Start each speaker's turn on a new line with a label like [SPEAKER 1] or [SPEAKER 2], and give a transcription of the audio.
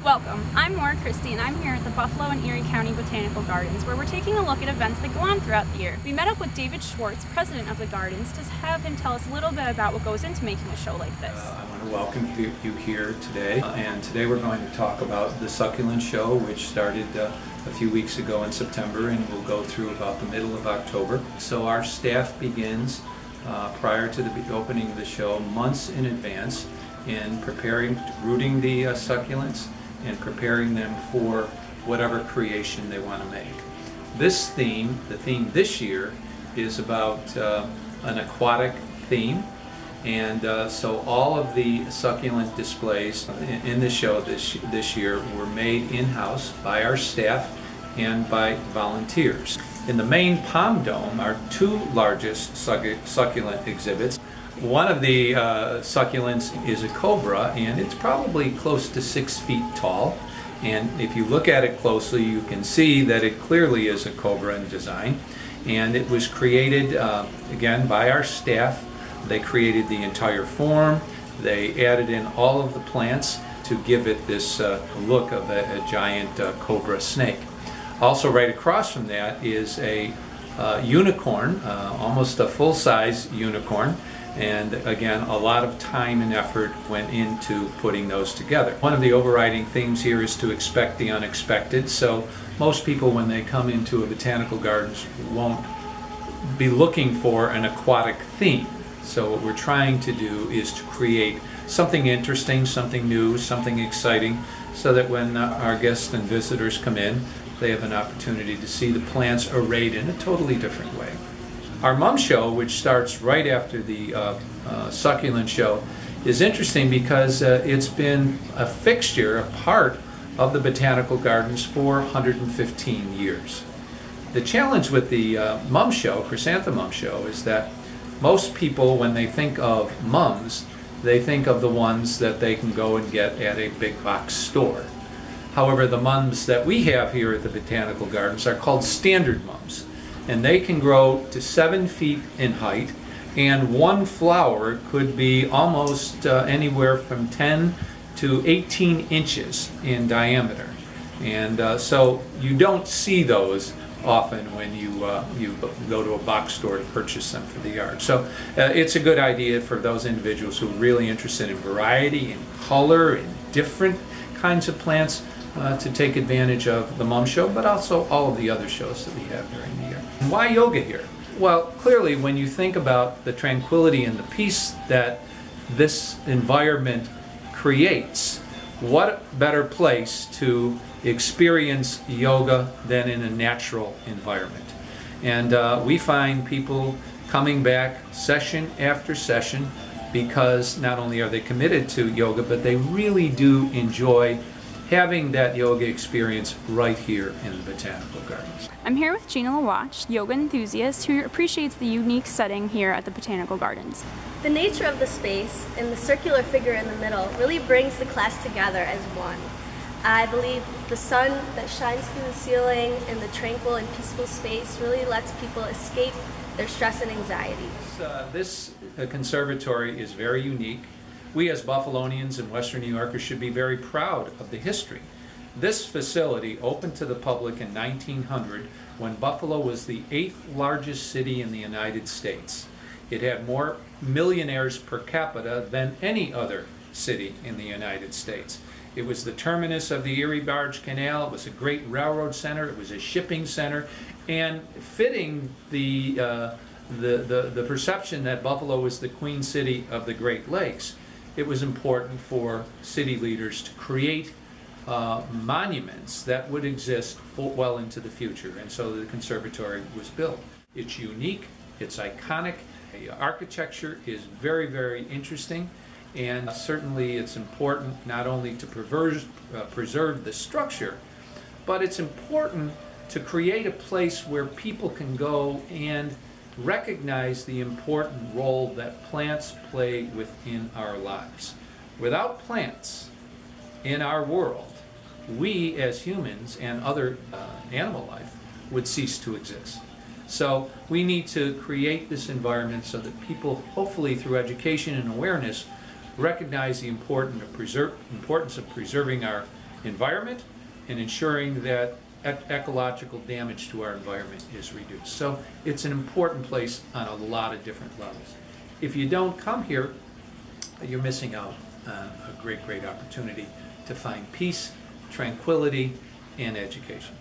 [SPEAKER 1] Welcome. I'm Maura Christie and I'm here at the Buffalo and Erie County Botanical Gardens where we're taking a look at events that go on throughout the year. We met up with David Schwartz, president of the gardens, to have him tell us a little bit about what goes into making a show like this.
[SPEAKER 2] I want to welcome you here today, and today we're going to talk about the succulent show, which started a few weeks ago in September and will go through about the middle of October. So our staff begins prior to the opening of the show months in advance in rooting the succulents and preparing them for whatever creation they want to make. This theme, the theme this year, is about an aquatic theme, and so all of the succulent displays in the show this year were made in-house by our staff and by volunteers. In the main palm dome are two largest succulent exhibits. One of the succulents is a cobra, and it's probably close to 6 feet tall. And if you look at it closely, you can see that it clearly is a cobra in design. And it was created, again, by our staff. They created the entire form. They added in all of the plants to give it this look of a giant cobra snake. Also, right across from that is a unicorn, almost a full-size unicorn. And again, a lot of time and effort went into putting those together. One of the overriding themes here is to expect the unexpected. So most people, when they come into a botanical gardens, won't be looking for an aquatic theme. So what we're trying to do is to create something interesting, something new, something exciting, so that when our guests and visitors come in, they have an opportunity to see the plants arrayed in a totally different way. Our mum show, which starts right after the succulent show, is interesting because it's been a fixture, a part of the botanical gardens for 115 years. The challenge with the mum show, chrysanthemum show, is that most people, when they think of mums, they think of the ones that they can go and get at a big box store. However, the mums that we have here at the botanical gardens are called standard mums. And they can grow to 7 feet in height, and one flower could be almost anywhere from 10 to 18 inches in diameter. And so you don't see those often when you go to a box store to purchase them for the yard. So it's a good idea for those individuals who are really interested in variety and color and different kinds of plants to take advantage of the mum show, but also all of the other shows that we have during the year. Why yoga here? Well, clearly when you think about the tranquility and the peace that this environment creates, what better place to experience yoga than in a natural environment? And we find people coming back session after session because not only are they committed to yoga, but they really do enjoy having that yoga experience right here in the Botanical Gardens.
[SPEAKER 1] I'm here with Gina Lawatch, yoga enthusiast who appreciates the unique setting here at the Botanical Gardens.
[SPEAKER 3] The nature of the space and the circular figure in the middle really brings the class together as one. I believe the sun that shines through the ceiling and the tranquil and peaceful space really lets people escape their stress and anxiety.
[SPEAKER 2] This conservatory is very unique. We as Buffalonians and Western New Yorkers should be very proud of the history. This facility opened to the public in 1900 when Buffalo was the 8th largest city in the United States. It had more millionaires per capita than any other city in the United States. It was the terminus of the Erie Barge Canal. It was a great railroad center. It was a shipping center, and fitting the perception that Buffalo was the Queen City of the Great Lakes, it was important for city leaders to create monuments that would exist well into the future, and so the conservatory was built. It's unique, it's iconic, the architecture is very, very interesting, and certainly it's important not only to preserve the structure, but it's important to create a place where people can go and recognize the important role that plants play within our lives. Without plants in our world, we as humans and other animal life would cease to exist. So we need to create this environment so that people, hopefully through education and awareness, recognize the importance of preserving our environment and ensuring that ecological damage to our environment is reduced. So it's an important place on a lot of different levels. If you don't come here, you're missing out on a great, great opportunity to find peace, tranquility, and education.